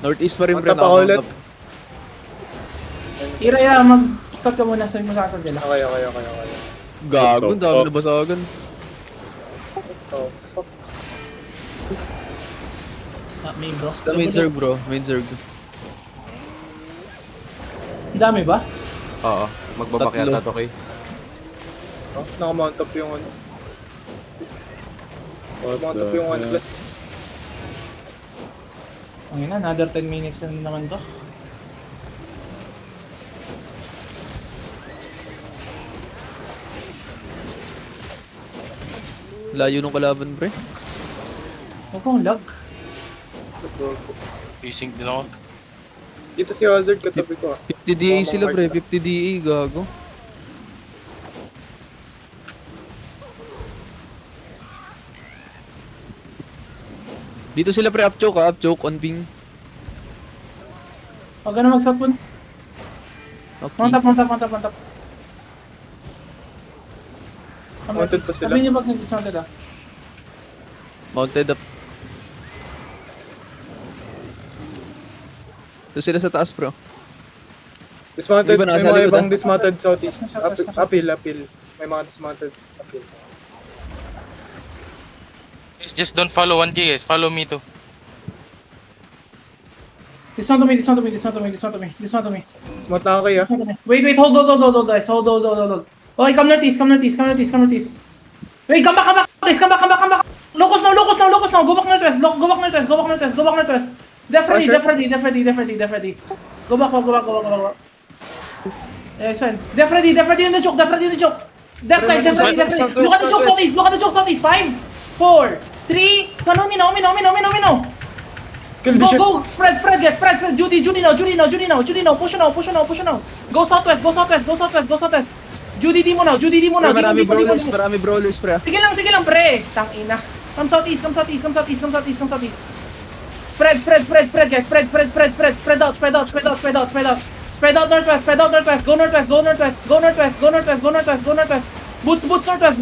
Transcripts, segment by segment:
Northeast pa rin, Mount pre. up ako ulit. Naka-mount up. Iraya, mag-stop ka muna. Sabi mo sa asan sila. Okay. Gago, ang dami nabasagan. Oh, fuck. Main bro. Basta main zerg, bro. Main zerg. Dami ba? Oo, magbabak Tatlo. yata to kay. Oh, naka-mount up yung ano. Mount up yung 1 plus. Ang ina, another 10 minutes na naman to. Layo nung kalaban, pre. Huwag kong lag. Facing din ako. Dito si Hazard katabi ko ah. 50 DA Mamang sila, mark pre. na. 50 DA, gago. Dito sila, pre. Upchoke, ha. Upchoke on ping. Huwag ka na mag-stop po. Okay. Mount up. Mounted pa sila. Sabihin niyo pag nag-dismounted ah. Mounted up. Ito sila sa taas, bro. Dismounted, Iba may nasa mga likod, ibang ah. dismounted southeast. Nasa- Apil. May mga dismounted apil. Guys, just don't follow 1K guys. Follow me too. Dismount to me. Dismount na ako kayo ah. Dismount to me. Wait, hold guys. Hold. Okay, come northeast. Wait, come back. Locus now. Go back northwest. Def ready. Go back. Yeah, it's fine. Def ready in the choke. Def ready. Def guys, def ready. Look at the choke southeast. 5, 4, 3. No. Kill the ship. Go. Spread, guys. Judy now. Push now. Go southwest. Judy di mo now. Pre, marami brawlers, pre. Sige lang, pre. Tangina. Come southeast. Spread, guys. Spread out. Spread out northwest. Go northwest. Boots northwest.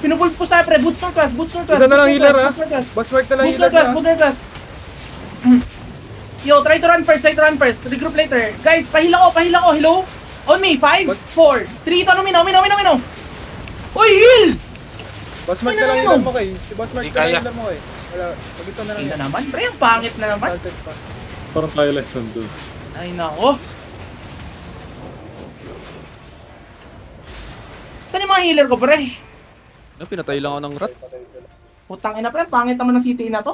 Pinupul po tayo, pre. Boots northwest. Isa na lang healer ah. Boss work na lang healer na. Boots northwest. Yo, try to run first. Regroup later. Guys, pahila ko. Hello? On me. 5, 4, 3, ano mino. Uy, heal! Boss mark na lang healer mo kay. Si boss mark na lang healer mo kay. Wala, pag-ito na lang. Ina naman, pre. Ang pangit na naman. Salted pa. Parang tayo lesson doon. Ay, nako. Saan yung mga healer ko, pre? Ano, pinatay lang ako ng rat. Patay sila. Putang ina, pre. Pangit naman ng city na to.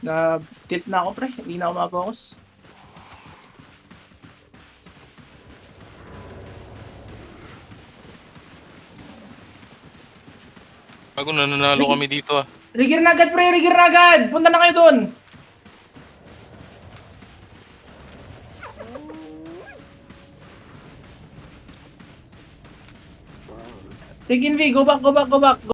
Na-tilt na ako, pre. Hindi na ako makapokus. Bago nananalo kami dito ah. Rigir na agad, pre. Punta na kayo dun. Take in V. Go back.